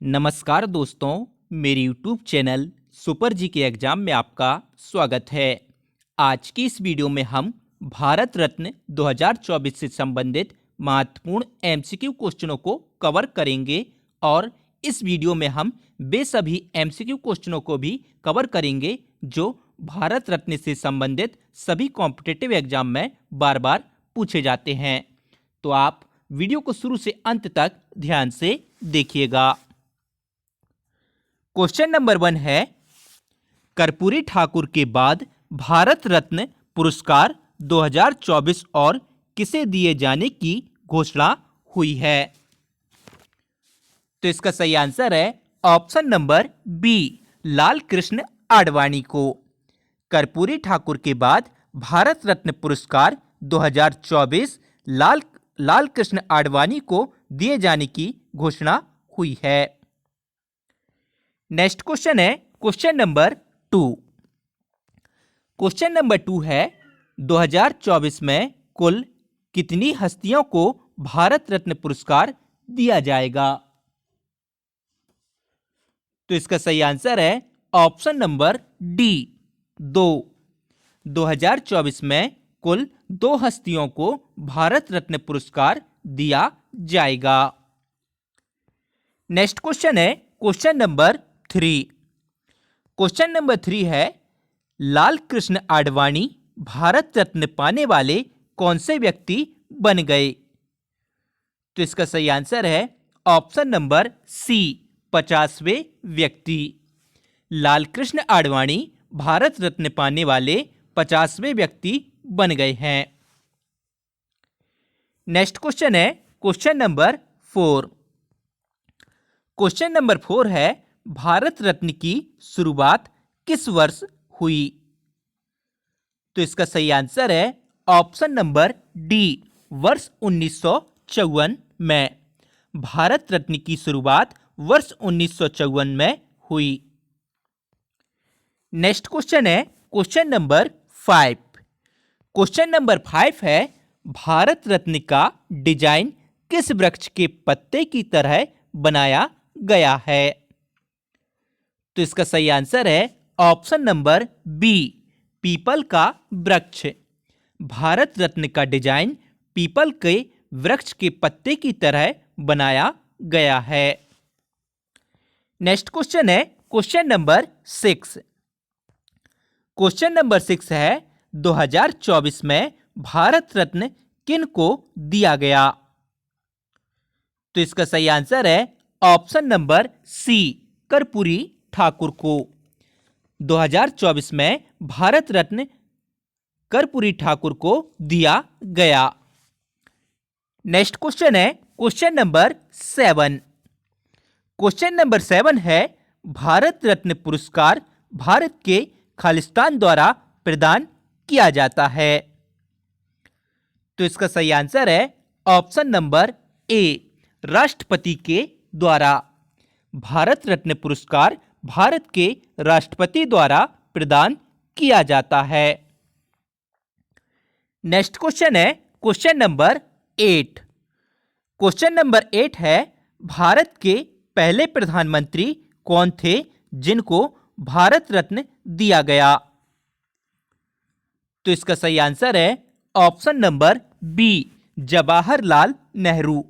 नमस्कार दोस्तों, मेरे YouTube चैनल सुपर जी के एग्जाम में आपका स्वागत है। आज की इस वीडियो में हम भारत रत्न 2024 से संबंधित महत्वपूर्ण MCQ क्वेश्चनों को कवर करेंगे और इस वीडियो में हम वे सभी MCQ क्वेश्चनों को भी कवर करेंगे जो भारत रत्न से संबंधित सभी कॉम्पिटिटिव एग्जाम में बार बार पूछे जाते हैं। तो आप वीडियो को शुरू से अंत तक ध्यान से देखिएगा। क्वेश्चन नंबर 1 है, कर्पूरी ठाकुर के बाद भारत रत्न पुरस्कार 2024 और किसे दिए जाने की घोषणा हुई है? तो इसका सही आंसर है option number B, Lal Krishna Advani को। कर्पूरी ठाकुर के बाद भारत रत्न पुरस्कार 2024 लाल कृष्ण आडवाणी को दिए जाने की घोषणा हुई है। नेक्स्ट क्वेश्चन है क्वेश्चन नंबर 2। क्वेश्चन नंबर 2 है, 2024 में कुल कितनी हस्तियों को भारत रत्न पुरस्कार दिया जाएगा? तो इसका सही आंसर है ऑप्शन नंबर डी, 2। 2024 में कुल 2 हस्तियों को भारत रत्न पुरस्कार दिया जाएगा। नेक्स्ट क्वेश्चन है क्वेश्चन नंबर 3। क्वेश्चन नंबर 3 है, लाल कृष्ण आडवाणी भारत रत्न पाने वाले कौन से व्यक्ति बन गए? तो इसका सही आंसर है ऑप्शन नंबर सी, 50वें व्यक्ति। लाल कृष्ण आडवाणी भारत रत्न पाने वाले 50वें व्यक्ति बन गए हैं। नेक्स्ट क्वेश्चन है क्वेश्चन नंबर 4। क्वेश्चन नंबर 4 है, भारत रत्न की शुरुआत किस वर्ष हुई? तो इसका सही आंसर है ऑप्शन नंबर डी, वर्ष 1954 में। भारत रत्न की शुरुआत वर्ष 1954 में हुई। नेक्स्ट क्वेश्चन है क्वेश्चन नंबर 5। क्वेश्चन नंबर 5 है, भारत रत्न का डिजाइन किस वृक्ष के पत्ते की तरह बनाया गया है? तो इसका सही आंसर है ऑप्शन नंबर बी, पीपल का वृक्ष। भारत रत्न का डिजाइन पीपल के वृक्ष के पत्ते की तरह बनाया गया है। नेक्स्ट क्वेश्चन है क्वेश्चन नंबर 6। क्वेश्चन नंबर 6 है, 2024 में भारत रत्न किन को दिया गया? तो इसका सही आंसर है option number C, Karpoori Thakur को। 2024 में भारत रत्न कर्पूरी ठाकुर को दिया गया। नेक्स्ट क्वेश्चन है क्वेश्चन नंबर 7। क्वेश्चन नंबर 7 है, भारत रत्न पुरस्कार भारत के खालिस्तान द्वारा प्रदान किया जाता है। तो इसका सही आंसर है ऑप्शन नंबर ए, राष्ट्रपति के द्वारा। भारत रत्न पुरस्कार भारत के राष्ट्रपति द्वारा प्रदान किया जाता है। नेक्स्ट क्वेश्चन है क्वेश्चन नंबर 8। क्वेश्चन नंबर 8 है, भारत के पहले प्रधानमंत्री कौन थे जिनको भारत रत्न दिया गया? तो इसका सही आंसर है option number B, Jawaharlal Nehru.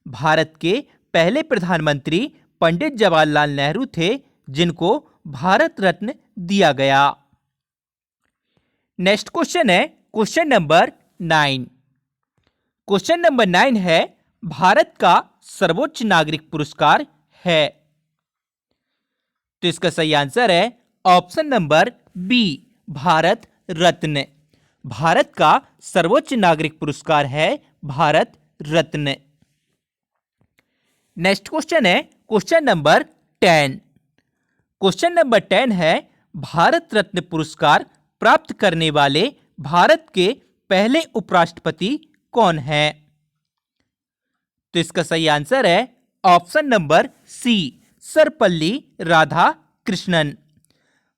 Bharat के पहले प्रधानमंत्री पंडित जवाहरलाल नेहरू थे जिनको भारत रत्न दिया गया। नेक्स्ट क्वेश्चन है क्वेश्चन नंबर 9। क्वेश्चन नंबर 9 है, भारत का सर्वोच्च नागरिक पुरस्कार है। तो इसका सही आंसर है option number B, Bharat Ratna. Bharat का सर्वोच्च नागरिक पुरस्कार है भारत रत्न। नेक्स्ट क्वेश्चन है क्वेश्चन नंबर 10। क्वेश्चन नंबर 10 है, भारत रत्न पुरस्कार प्राप्त करने वाले भारत के पहले उपराष्ट्रपति कौन हैं? तो इसका सही आंसर है option number C, Sarvepalli Radhakrishnan.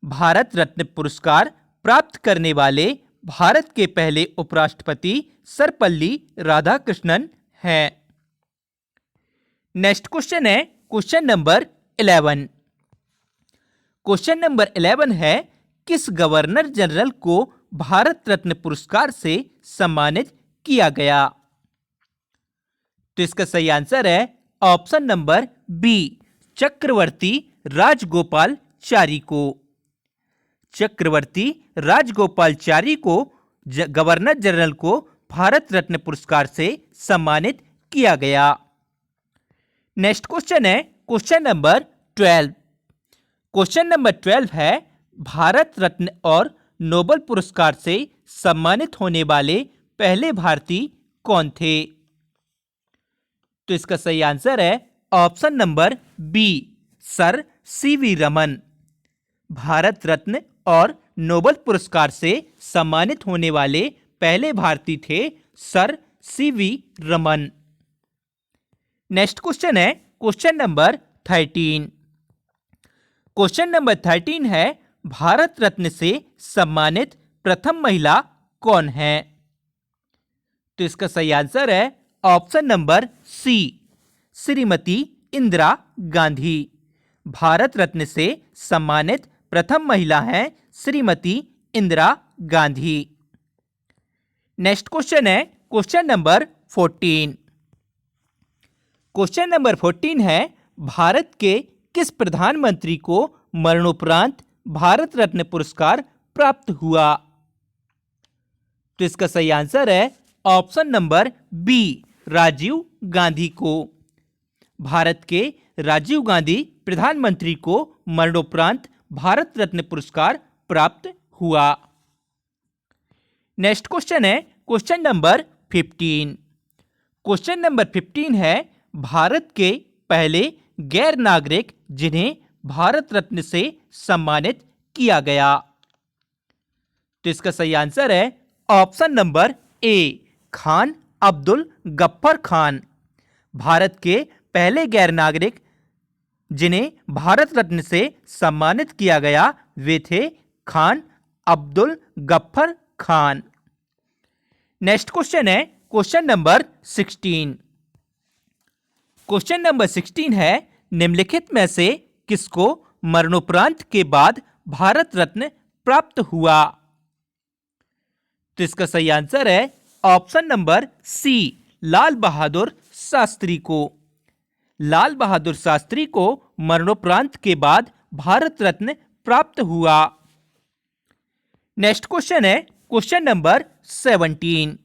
Bharat Ratna पुरस्कार प्राप्त करने वाले भारत के पहले उपराष्ट्रपति सर्वपल्ली राधाकृष्णन हैं। नेक्स्ट क्वेश्चन है क्वेश्चन नंबर 11। क्वेश्चन नंबर 11 है, किस गवर्नर जनरल को भारत रत्न पुरस्कार से सम्मानित किया गया? तो इसका सही आंसर है ऑप्शन नंबर बी, चक्रवर्ती राजगोपालचारी को। चक्रवर्ती राजगोपालचारी को गवर्नर जनरल को भारत रत्न पुरस्कार से सम्मानित किया गया। नेक्स्ट क्वेश्चन है क्वेश्चन नंबर 12। क्वेश्चन नंबर 12 है, भारत रत्न और नोबेल पुरस्कार से सम्मानित होने वाले पहले भारतीय कौन थे? तो इसका सही आंसर है option number B, sir CV Raman. Bharat Ratna और नोबेल पुरस्कार से सम्मानित होने वाले पहले भारतीय थे sir CV Raman. Next question है क्वेश्चन नंबर 13। क्वेश्चन नंबर 13 है, भारत रत्न से सम्मानित प्रथम महिला कौन है? तो इसका सही आंसर है option number C, Shrimati Indira Gandhi. Bharat Ratna से सम्मानित प्रथम महिला हैं श्रीमती इंदिरा गांधी। नेक्स्ट क्वेश्चन है क्वेश्चन नंबर 14। क्वेश्चन नंबर 14 है, भारत के किस प्रधानमंत्री को मरणोपरांत भारत रत्न पुरस्कार प्राप्त हुआ? तो इसका सही आंसर है option number B, Rajiv Gandhi को। भारत के राजीव गांधी प्रधानमंत्री को मरणोपरांत भारत रत्न पुरस्कार प्राप्त हुआ। नेक्स्ट क्वेश्चन है क्वेश्चन नंबर 15। क्वेश्चन नंबर 15 है, भारत के पहले गैर नागरिक जिन्हें भारत रत्न से सम्मानित किया गया? तो इसका सही आंसर है option number A, Khan Abdul Ghaffar Khan. Bharat के पहले गैर नागरिक जिन्हें भारत रत्न से सम्मानित किया गया वे थे खान अब्दुल गफ्फर खान। नेक्स्ट क्वेश्चन है क्वेश्चन नंबर 16। क्वेश्चन नंबर 16 है, निम्नलिखित में से किसको मरणोपरांत के बाद भारत रत्न प्राप्त हुआ? तो इसका सही आंसर है ऑप्शन नंबर सी, लाल बहादुर शास्त्री को। लाल बहादुर शास्त्री को मरणोपरांत के बाद भारत रत्न प्राप्त हुआ। नेक्स्ट क्वेश्चन है क्वेश्चन नंबर 17।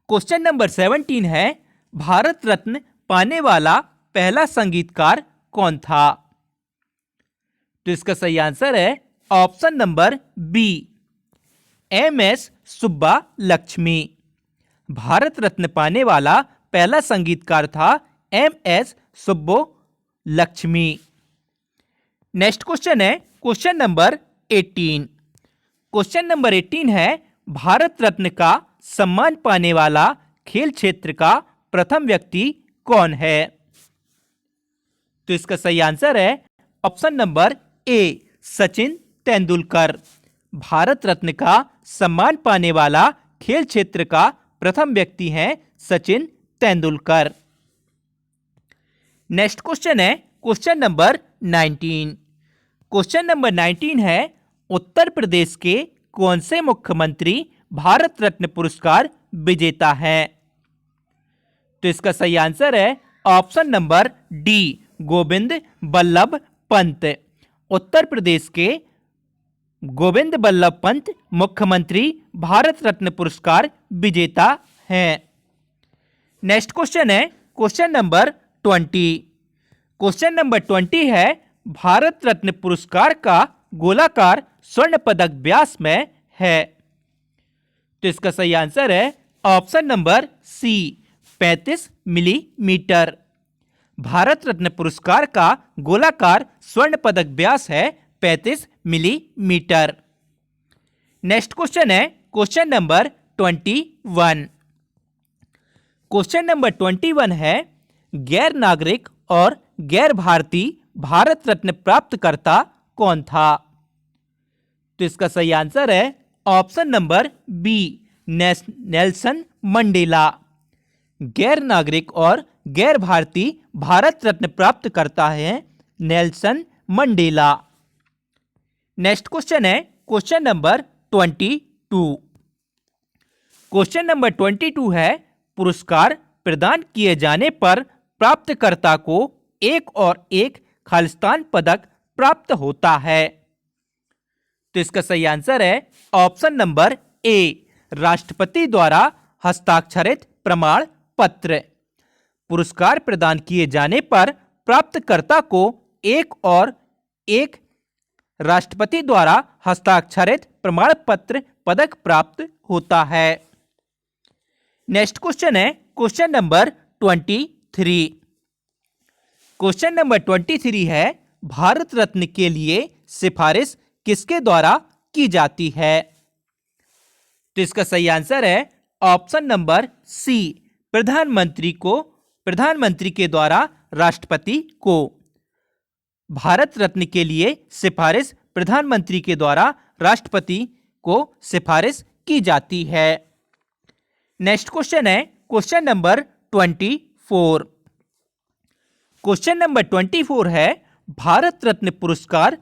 क्वेश्चन नंबर 17 है, भारत रत्न पाने वाला पहला संगीतकार कौन था? तो इसका सही आंसर है option number B, M S. Subba Lakshmi. Bharat Ratna पाने वाला पहला संगीतकार था M S. Subba Lakshmi. Next question है क्वेश्चन नंबर 18। क्वेश्चन नंबर 18 है, भारत रत्न का सम्मान पाने वाला खेल क्षेत्र का प्रथम व्यक्ति कौन है? तो इसका सही आंसर है option number A, Sachin Tendulkar. Bharat Ratna का सम्मान पाने वाला खेल क्षेत्र का प्रथम व्यक्ति हैं सचिन तेंदुलकर। नेक्स्ट क्वेश्चन है क्वेश्चन नंबर 19। क्वेश्चन नंबर 19 है, उत्तर प्रदेश के कौन से मुख्यमंत्री भारत रत्न पुरस्कार विजेता हैं? तो इसका सही आंसर है option number D, Govind Ballabh Pant. Uttar Pradesh के गोविंद बल्लभ पंत मुख्यमंत्री भारत रत्न पुरस्कार विजेता हैं। नेक्स्ट क्वेश्चन है क्वेश्चन नंबर 20। क्वेश्चन नंबर 20 है, भारत रत्न पुरस्कार का गोलाकार स्वर्ण पदक व्यास में है? तो इसका सही आंसर है option number C, 35 millimetre. Bharat Ratna पुरस्कार का गोलाकार स्वर्ण पदक व्यास है 35 मिलीमीटर। नेक्स्ट क्वेश्चन है क्वेश्चन नंबर 21। क्वेश्चन नंबर 21 है, गैर नागरिक और गैर भारतीय भारत रत्न प्राप्तकर्ता कौन था? तो इसका सही आंसर है option number B, Nelson Mandela. गैर नागरिक और गैर भारतीय भारत रत्न प्राप्त करता है नेल्सन मंडेला। नेक्स्ट क्वेश्चन है क्वेश्चन नंबर 22। क्वेश्चन नंबर 22 है पुरस्कार प्रदान किए जाने पर प्राप्तकर्ता को एक और एक खालिस्तान पदक प्राप्त होता है। तो इसका सही आंसर है ऑप्शन नंबर ए, राष्ट्रपति द्वारा हस्ताक्षरित प्रमाण पत्र। पुरस्कार प्रदान किए जाने पर प्राप्तकर्ता को एक और एक राष्ट्रपति द्वारा हस्ताक्षरित प्रमाण पत्र पदक प्राप्त होता है। नेक्स्ट क्वेश्चन है क्वेश्चन नंबर 23। क्वेश्चन नंबर 23 है भारत रत्न के लिए सिफारिश किसके द्वारा की जाती है? तो इसका सही आंसर है ऑप्शन नंबर सी, प्रधानमंत्री के द्वारा राष्ट्रपति को। भारत रत्न के लिए सिफारिश प्रधानमंत्री के द्वारा राष्ट्रपति को सिफारिश की जाती है। नेक्स्ट क्वेश्चन है क्वेश्चन नंबर 24। क्वेश्चन नंबर 24 है भारत रत्न पुरस्कार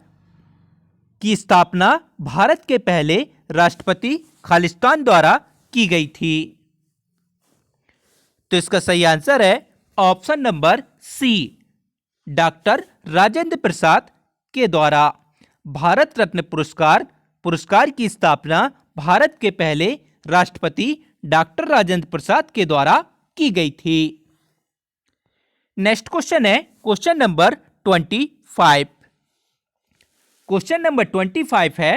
की स्थापना भारत के पहले राष्ट्रपति खालिस्तान द्वारा की गई थी। तो इसका सही आंसर है option number C, doctor Rajendra Prasad के द्वारा। भारत रत्न पुरस्कार की स्थापना भारत के पहले राष्ट्रपति डॉक्टर राजेंद्र प्रसाद के द्वारा की गई थी। नेक्स्ट क्वेश्चन है क्वेश्चन नंबर 25। क्वेश्चन नंबर 25 है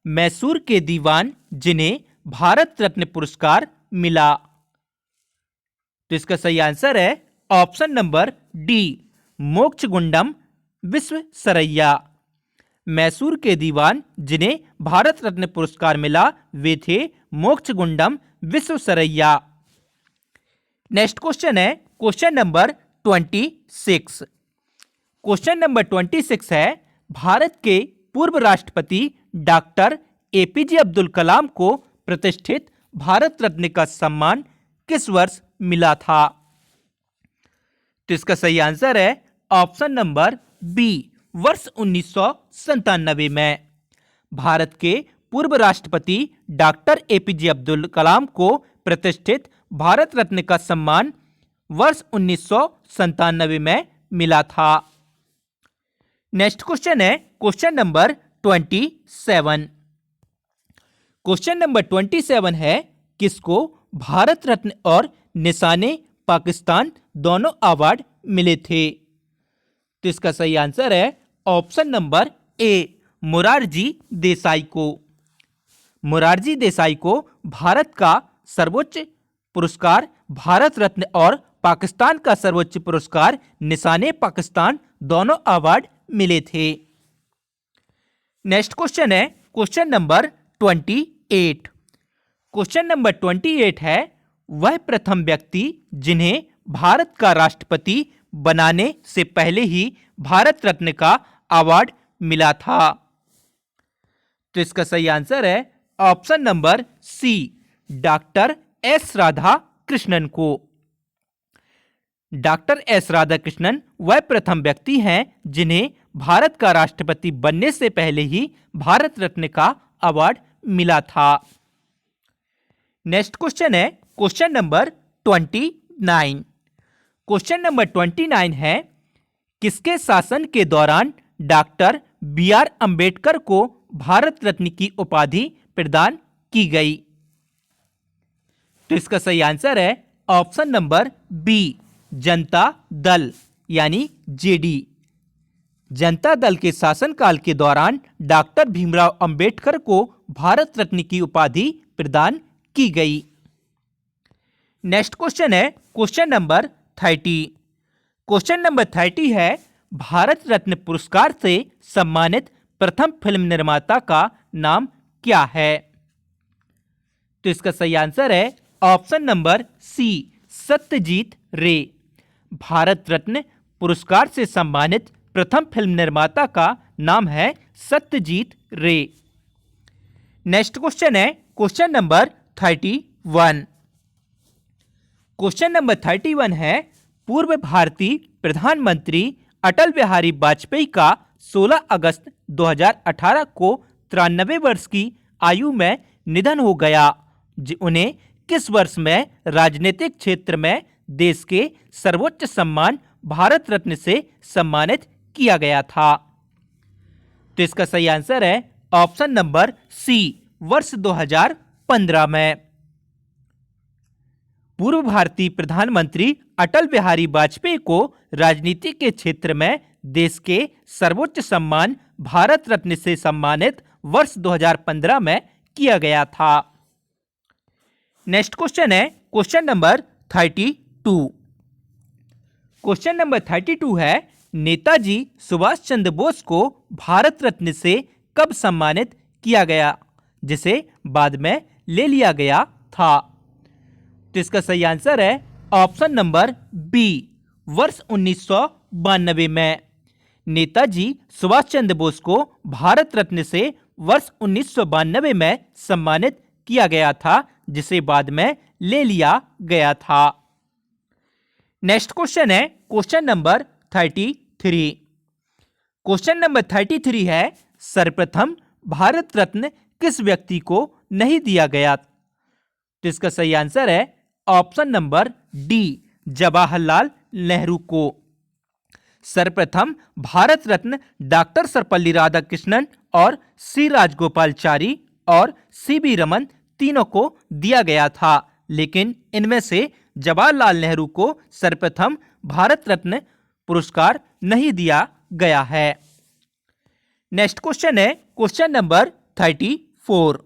मैसूर के दीवान जिन्हें भारत रत्न पुरस्कार मिला। तो इसका सही आंसर है option number D, Mokshagundam Visvesvaraya. Mysore के दीवान जिन्हें भारत रत्न पुरस्कार मिला वे थे मोक्षगुंडम विश्वेश्वरैया। नेक्स्ट क्वेश्चन है क्वेश्चन नंबर 26। क्वेश्चन नंबर 26 है भारत के पूर्व राष्ट्रपति डॉक्टर एपीजे अब्दुल कलाम को प्रतिष्ठित भारत रत्न का सम्मान किस वर्ष मिला था? तो इसका सही आंसर है ऑप्शन नंबर बी, वर्ष 1997 में। भारत के पूर्व राष्ट्रपति डॉक्टर एपीजे अब्दुल कलाम को प्रतिष्ठित भारत रत्न का सम्मान वर्ष 1997 में मिला था। नेक्स्ट क्वेश्चन है क्वेश्चन नंबर 27। क्वेश्चन नंबर 27 है किसको भारत रत्न और निशाने पाकिस्तान दोनों अवार्ड मिले थे? तो इसका सही आंसर है ऑप्शन नंबर ए, मोरारजी देसाई को। मोरारजी देसाई को भारत का सर्वोच्च पुरस्कार भारत रत्न और पाकिस्तान का सर्वोच्च पुरस्कार निशाने पाकिस्तान दोनों अवार्ड मिले थे। नेक्स्ट क्वेश्चन है क्वेश्चन नंबर 28। क्वेश्चन नंबर 28 है वह प्रथम व्यक्ति जिन्हें भारत का राष्ट्रपति बनाने से पहले ही भारत रत्न का अवार्ड मिला था। तो इसका सही आंसर है option number C, doctor S Radhakrishnan को। डॉक्टर एस राधाकृष्णन वह प्रथम व्यक्ति हैं जिन्हें भारत का राष्ट्रपति बनने से पहले ही भारत रत्न का अवार्ड मिला था। नेक्स्ट क्वेश्चन है क्वेश्चन नंबर 29। क्वेश्चन नंबर 29 है किसके शासन के दौरान डॉक्टर बी.आर. अंबेडकर को भारत रत्न की उपाधि प्रदान की गई? तो इसका सही आंसर है option number B, Janata Dal यानी जेडी। जनता दल के शासनकाल के दौरान डॉक्टर भीमराव अंबेडकर को भारत रत्न की उपाधि प्रदान की गई। नेक्स्ट क्वेश्चन है क्वेश्चन नंबर 30। क्वेश्चन नंबर 30 है भारत रत्न पुरस्कार से सम्मानित प्रथम फिल्म निर्माता का नाम क्या है? तो इसका सही आंसर है ऑप्शन नंबर सी, सत्यजीत रे। भारत रत्न पुरस्कार से सम्मानित प्रथम फिल्म निर्माता का नाम है सत्यजीत रे। नेक्स्ट क्वेश्चन है क्वेश्चन नंबर 31। क्वेश्चन नंबर 31 है पूर्व भारतीय प्रधानमंत्री अटल बिहारी वाजपेयी का 16 अगस्त 2018 को 93 वर्ष की आयु में निधन हो गया। उन्हें किस वर्ष में राजनीतिक क्षेत्र में देश के सर्वोच्च सम्मान भारत रत्न से सम्मानित किया गया था? तो इसका सही आंसर है ऑप्शन नंबर सी, वर्ष 2015 में। पूर्व भारतीय प्रधानमंत्री अटल बिहारी वाजपेयी को राजनीति के क्षेत्र में देश के सर्वोच्च सम्मान भारत रत्न से सम्मानित वर्ष 2015 में किया गया था। नेक्स्ट क्वेश्चन है क्वेश्चन नंबर 32। क्वेश्चन नंबर 32 है, नेताजी सुभाष चंद्र बोस को भारत रत्न से कब सम्मानित किया गया, जिसे बाद में ले लिया गया था? तो इसका सही आंसर है ऑप्शन नंबर बी, वर्ष 1992 में। नेताजी सुभाष चंद्र बोस को भारत रत्न से वर्ष 1992 में सम्मानित किया गया था, जिसे बाद में ले लिया गया था। नेक्स्ट क्वेश्चन है क्वेश्चन नंबर 33। क्वेश्चन नंबर 33 है, सर्वप्रथम भारत रत्न किस व्यक्ति को नहीं दिया गया? तो इसका सही आंसर है option number D, Jawaharlal Nehru को। सर्वप्रथम भारत रत्न डॉक्टर सर्वपल्ली राधाकृष्णन और सी राजगोपालाचारी और सी.वी. रमन तीनों को दिया गया था, लेकिन इनमें से जवाहरलाल नेहरू को सर्वप्रथम भारत रत्न पुरस्कार नहीं दिया गया है। नेक्स्ट क्वेश्चन है क्वेश्चन नंबर 34।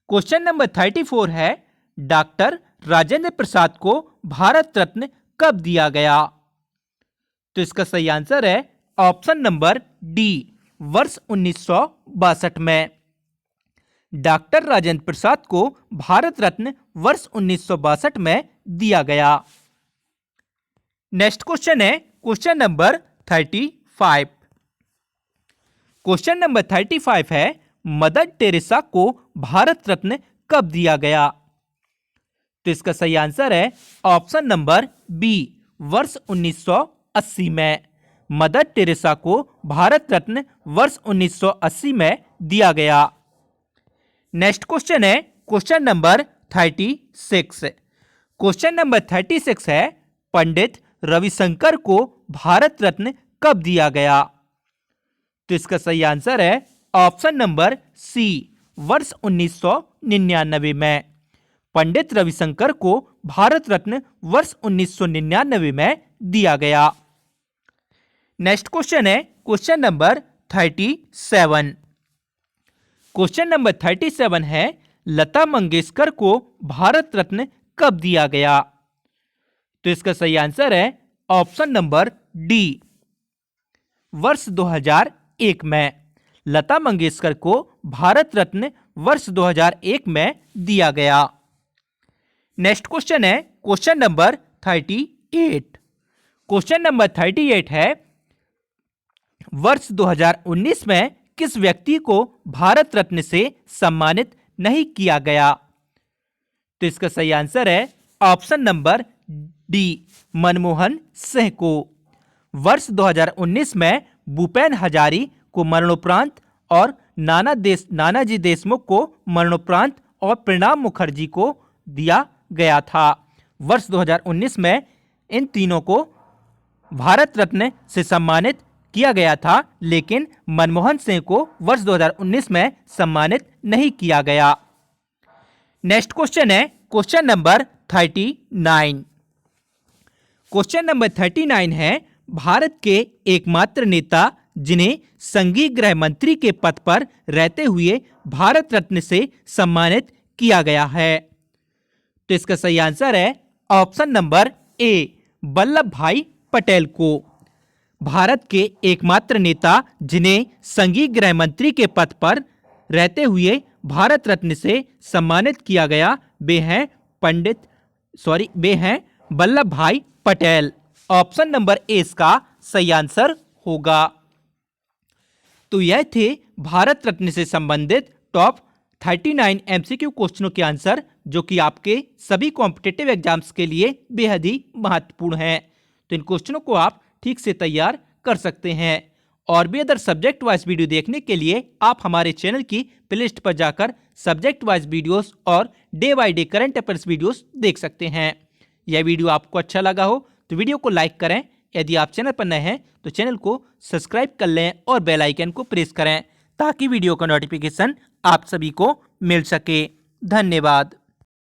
क्वेश्चन नंबर 34 है, डॉक्टर राजेंद्र प्रसाद को भारत रत्न कब दिया गया? तो इसका सही आंसर है ऑप्शन नंबर डी, वर्ष 1962 में। डॉक्टर राजेंद्र प्रसाद को भारत रत्न वर्ष 1962 में दिया गया। नेक्स्ट क्वेश्चन है क्वेश्चन नंबर 35। क्वेश्चन नंबर 35 है, मदर टेरेसा को भारत रत्न कब दिया गया? तो इसका सही आंसर है ऑप्शन नंबर बी, वर्ष 1980 में। मदर टेरेसा को भारत रत्न वर्ष 1980 में दिया गया। नेक्स्ट क्वेश्चन है क्वेश्चन नंबर 36। क्वेश्चन नंबर 36 है, पंडित रविशंकर को भारत रत्न कब दिया गया? तो इसका सही आंसर है ऑप्शन नंबर सी, वर्ष 1999 में। पंडित रविशंकर को भारत रत्न वर्ष 1999 में दिया गया। नेक्स्ट क्वेश्चन है क्वेश्चन नंबर 37। क्वेश्चन नंबर 37 है, लता मंगेशकर को भारत रत्न कब दिया गया? तो इसका सही आंसर है ऑप्शन नंबर डी, वर्ष 2001 में। लता मंगेशकर को भारत रत्न वर्ष 2001 में दिया गया। नेक्स्ट क्वेश्चन है क्वेश्चन नंबर 38। क्वेश्चन नंबर 38 है, वर्ष 2019 में किस व्यक्ति को भारत रत्न से सम्मानित नहीं किया गया? तो इसका सही आंसर है option number D, Manmohan Singh को। वर्ष 2019 में भूपेन हजारी को मरणोपरांत और नानाजी देशमुख को मरणोपरांत और प्रणब मुखर्जी को दिया गया था। वर्ष 2019 में इन तीनों को भारत रत्न से सम्मानित किया गया था, लेकिन मनमोहन सिंह को वर्ष 2019 में सम्मानित नहीं किया गया। नेक्स्ट क्वेश्चन है क्वेश्चन नंबर 39। क्वेश्चन नंबर 39 है, भारत के एकमात्र नेता जिन्हें संघीय गृह मंत्री के पद पर रहते हुए भारत रत्न से सम्मानित किया गया है। तो इसका सही आंसर है ऑप्शन नंबर ए, वल्लभ भाई पटेल को। भारत के एकमात्र नेता जिन्हें संघीय गृह मंत्री के पद पर रहते हुए भारत रत्न से सम्मानित किया गया, वे हैं वल्लभ भाई पटेल। ऑप्शन नंबर ए इसका सही आंसर होगा। तो यह थे भारत रत्न से संबंधित टॉप 39 एमसीक्यू क्वेश्चनों के आंसर, जो कि आपके सभी कॉम्पिटिटिव एग्जाम्स के लिए बेहद ही महत्वपूर्ण हैं। तो इन क्वेश्चनों को आप ठीक से तैयार कर सकते हैं। और भी अदर सब्जेक्ट वाइज वीडियो देखने के लिए आप हमारे चैनल की प्लेलिस्ट पर जाकर सब्जेक्ट वाइज वीडियोस और day by day current affairs videos देख सकते हैं। यह वीडियो आपको अच्छा लगा हो तो वीडियो को लाइक करें। यदि आप चैनल पर नए हैं तो चैनल को सब्सक्राइब कर लें और बेल आइकन को प्रेस करें ताकि वीडियो का नोटिफिकेशन आप सभी को मिल सके। धन्यवाद।